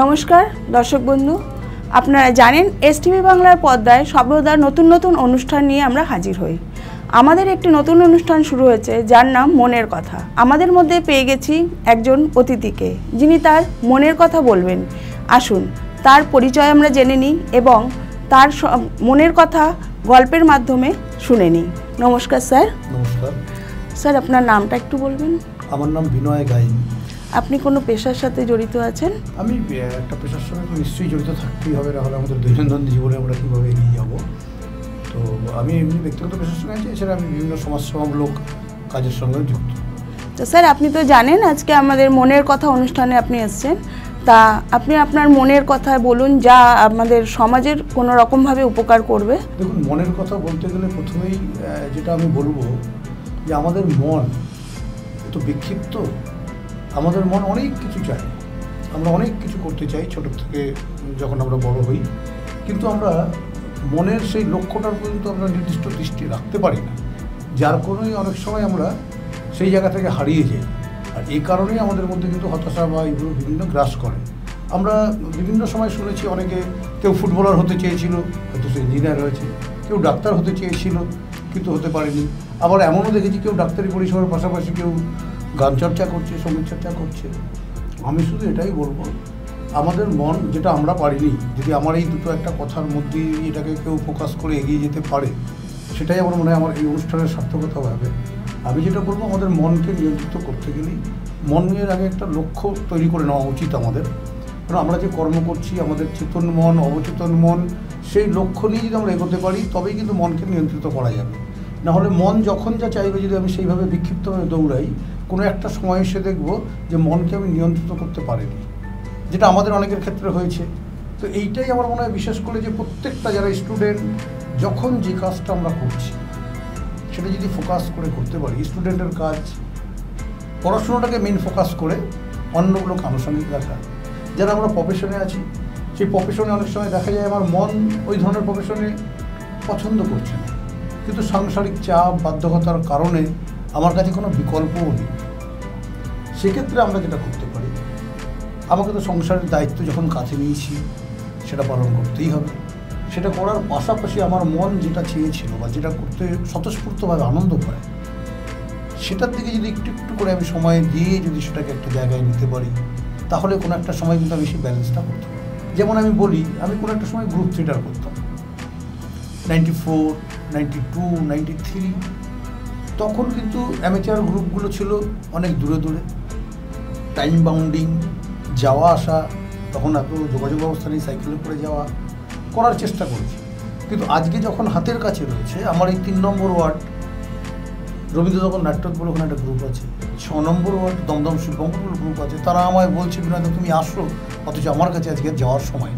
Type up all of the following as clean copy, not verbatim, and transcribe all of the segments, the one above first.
নমস্কার দর্শক বন্ধু, আপনারা জানেন এসটিভি বাংলার পর্দায় সর্বদা নতুন নতুন অনুষ্ঠান নিয়ে আমরা হাজির হই। আমাদের একটি নতুন অনুষ্ঠান শুরু হয়েছে যার নাম মনের কথা। আমাদের মধ্যে পেয়ে গেছি একজন অতিথিকে, যিনি তার মনের কথা বলবেন। আসুন তার পরিচয় আমরা জেনে নিই এবং তার মনের কথা গল্পের মাধ্যমে শুনে নিই। নমস্কার স্যার। নমস্কার স্যার, আপনার নামটা একটু বলবেন? আমার নাম বিনয় গাইন। আপনি কোনো পেশার সাথে জড়িত আছেন? আমি একটা পেশার সঙ্গে তো নিশ্চয়ই জড়িত থাকতেই হবে, নাহলে আমাদের দৈনন্দিন জীবনে আমরা কীভাবে এগিয়ে যাব। তো আমি এমনি ব্যক্তিগত পেশার সঙ্গে আছি, এছাড়া আমি বিভিন্ন সমাজসেবামূলক কাজের সঙ্গে যুক্ত। তো স্যার, আপনি তো জানেন আজকে আমাদের মনের কথা অনুষ্ঠানে আপনি এসেছেন, তা আপনি আপনার মনের কথা বলুন যা আমাদের সমাজের কোনো রকমভাবে উপকার করবে। দেখুন, মনের কথা বলতে গেলে প্রথমেই যেটা আমি বলবো যে আমাদের মন তো বিক্ষিপ্ত। আমাদের মন অনেক কিছু চায়, আমরা অনেক কিছু করতে চাই ছোট থেকে যখন আমরা বড় হই, কিন্তু আমরা মনের সেই লক্ষ্যটার পর্যন্ত আমরা নির্দিষ্ট দৃষ্টি রাখতে পারি না, যার কারণেই অনেক সময় আমরা সেই জায়গা থেকে হারিয়ে যাই। আর এই কারণেই আমাদের মধ্যে কিন্তু হতাশা বা এগুলো বিভিন্ন গ্রাস করে। আমরা বিভিন্ন সময় শুনেছি অনেকে, কেউ ফুটবলার হতে চেয়েছিল, হয়তো সে ইঞ্জিনিয়ার হয়েছে, কেউ ডাক্তার হতে চেয়েছিল কিন্তু হতে পারেনি। আবার এমনও দেখেছি কেউ ডাক্তারি পরিষেবার পাশাপাশি কেউ গান চর্চা করছে, সঙ্গীত চর্চা করছে। আমি শুধু এটাই বলবো, আমাদের মন যেটা আমরা পারিনি, যদি আমার এই দুটো একটা কথার মধ্যে এটাকে কেউ ফোকাস করে এগিয়ে যেতে পারে, সেটাই আমার মনে হয় আমার এই অনুষ্ঠানের সার্থকতা হবে। আমি যেটা বলবো, আমাদের মনকে নিয়ন্ত্রিত করতে গেলেই মনের আগে একটা লক্ষ্য তৈরি করে নেওয়া উচিত আমাদের। কারণ আমরা যে কর্ম করছি, আমাদের চেতন মন, অবচেতন মন, সেই লক্ষ্য নিয়ে যদি আমরা এগোতে পারি তবেই কিন্তু মনকে নিয়ন্ত্রিত করা যাবে। নাহলে মন যখন যা চাইবে, যদি আমি সেইভাবে বিক্ষিপ্তভাবে দৌড়াই, কোনো একটা সময় এসে দেখব যে মনকে আমি নিয়ন্ত্রিত করতে পারিনি, যেটা আমাদের অনেকের ক্ষেত্রে হয়েছে। তো এইটাই আমার মনে হয়, বিশেষ করে যে প্রত্যেকটা যারা স্টুডেন্ট, যখন যে কাজটা আমরা করছি সেটা যদি ফোকাস করে করতে পারি, স্টুডেন্টের কাজ পড়াশোনাটাকে মেন ফোকাস করে অন্যগুলোকে আনুষঙ্গিক রাখা। যারা আমরা প্রফেশনে আছি, সেই প্রফেশনে অনেক সময় দেখা যায় আমার মন ওই ধরনের প্রফেশনে পছন্দ করছে না, কিন্তু সাংসারিক চাপ, বাধ্যকতার কারণে আমার কাছে কোনো বিকল্পও নেই। সেক্ষেত্রে আমরা যেটা করতে পারি, আমাকে তো সংসারের দায়িত্ব যখন কাছে নিয়েছি সেটা পালন করতেই হবে। সেটা করার পাশাপাশি আমার মন যেটা চেয়েছিল বা যেটা করতে স্বতঃস্ফূর্তভাবে আনন্দ পায়, সেটার দিকে যদি একটু একটু করে আমি সময় দিয়ে যদি সেটাকে একটা জায়গায় নিতে পারি, তাহলে কোনো একটা সময় কিন্তু আমি সেই ব্যালেন্সটা করতে পারি। যেমন আমি বলি, আমি কোনো একটা সময় গ্রুপ থিয়েটার করতাম 94, 92, 93। তখন কিন্তু অ্যামেচার গ্রুপগুলো ছিল অনেক দূরে দূরে, টাইম বাউন্ডিং, যাওয়া আসা, তখন এত যোগাযোগ ব্যবস্থা নেই, সাইকেলে করে যাওয়া করার চেষ্টা করেছি। কিন্তু আজকে যখন হাতের কাছে রয়েছে, আমার এই 3 নম্বর ওয়ার্ড রবীন্দ্রনগর নাট্যত বলে ওখানে একটা গ্রুপ আছে, 6 নম্বর ওয়ার্ড দমদম শিল্পঙ্কর গ্রুপ আছে, তারা আমায় বলছে, বিনয় তুমি আসো, অথচ আমার কাছে আজকে যাওয়ার সময়।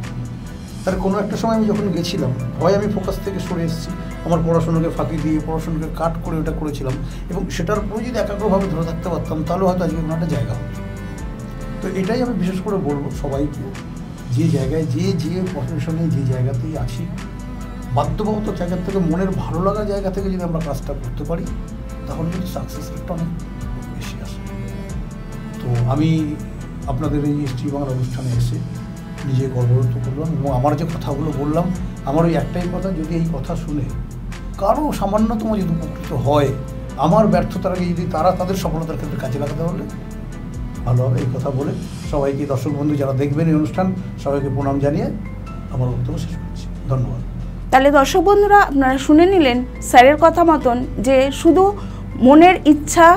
তার কোনো একটা সময় আমি যখন গেছিলাম, হয় আমি ফোকাস থেকে সরে এসেছি, আমার পড়াশোনাকে ফাঁকি দিয়ে, পড়াশোনাকে কাট করে ওটা করেছিলাম, এবং সেটার উপরে যদি একাগ্রভাবে ধরে থাকতে পারতাম, তাহলে হয়তো আজকে কোনো একটা জায়গা হতো। তো এটাই আমি বিশেষ করে বলবো সবাইকে, যে জায়গায় যে প্রফেশনে যে জায়গাতেই আছি, বাধ্যবাধকতার জায়গা থেকে, মনের ভালো লাগার জায়গা থেকে যদি আমরা কাজটা করতে পারি, তাহলে কিন্তু সাকসেস রেটটা অনেক বেশি আসে। তো আমি আপনাদের এই এসটিভি বাংলা অনুষ্ঠানে এসে নিজে গর্ববোধ করলাম, এবং আমার যে কথাগুলো বললাম, আমার ওই একটাই কথা, যদি এই কথা শুনে কারো সামান্যতম যদি উপকৃত হয়, আমার ব্যর্থতার আগে যদি তারা তাদের সফলতার ক্ষেত্রে কাজে লাগাতে পারলে ভালো হবে। এই কথা বলে সবাইকে, দর্শক বন্ধু যারা দেখবেন এই অনুষ্ঠান, সবাইকে প্রণাম জানিয়ে আমার বক্তব্য শেষ করছি। ধন্যবাদ। তাহলে দর্শক বন্ধুরা, আপনারা শুনে নিলেন স্যারের কথা মতন, যে শুধু মনের ইচ্ছা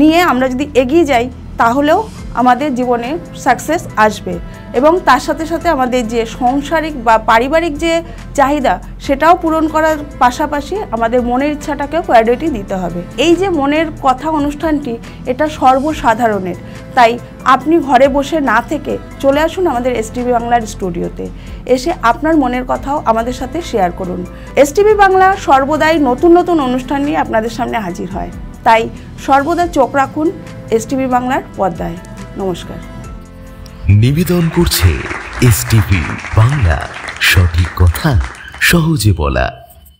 নিয়ে আমরা যদি এগিয়ে যাই, তাহলেও আমাদের জীবনে সাকসেস আসবে, এবং তার সাথে সাথে আমাদের যে সাংসারিক বা পারিবারিক যে চাহিদা, সেটাও পূরণ করার পাশাপাশি আমাদের মনের ইচ্ছাটাকেও প্রায়োরিটি দিতে হবে। এই যে মনের কথা অনুষ্ঠানটি, এটা সর্বসাধারণের, তাই আপনি ঘরে বসে না থেকে চলে আসুন আমাদের এসটিভি বাংলার স্টুডিওতে, এসে আপনার মনের কথাও আমাদের সাথে শেয়ার করুন। এসটিভি বাংলা সর্বদাই নতুন নতুন অনুষ্ঠান নিয়ে আপনাদের সামনে হাজির হয়, তাই সর্বদা চোখ রাখুন এসটিভি বাংলার পর্দায়। নমস্কার। নিবেদন করছে এসটিভি বাংলা, সঠিক কথা সহজে বলা।